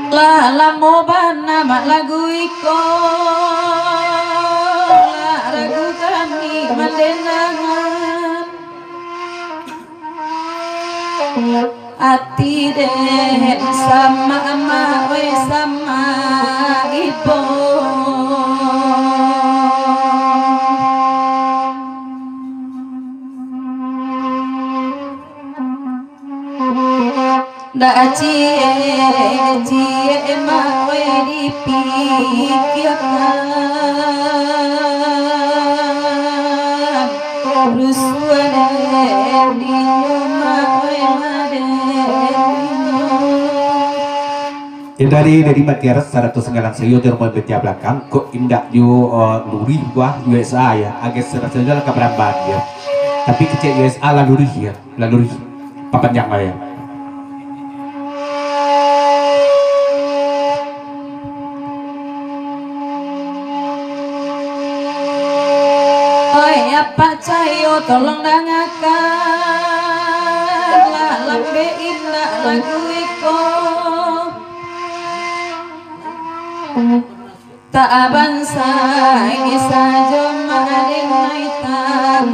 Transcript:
Lamo bana lagu iko lagu kami mandenangan ati den sama ama we sama ibu da cie ma we dipikirkan rusuhan dinyo ma we dari Matiara 109 sayo termal betia belakang kok indak yo luri wah USA ya agak serasa keberamban ya tapi kecil USA lalu ya lalu papan yang ya oi apa cayo tolong dangakan lalang bein lagu iko tak abansa ini saja maling naitan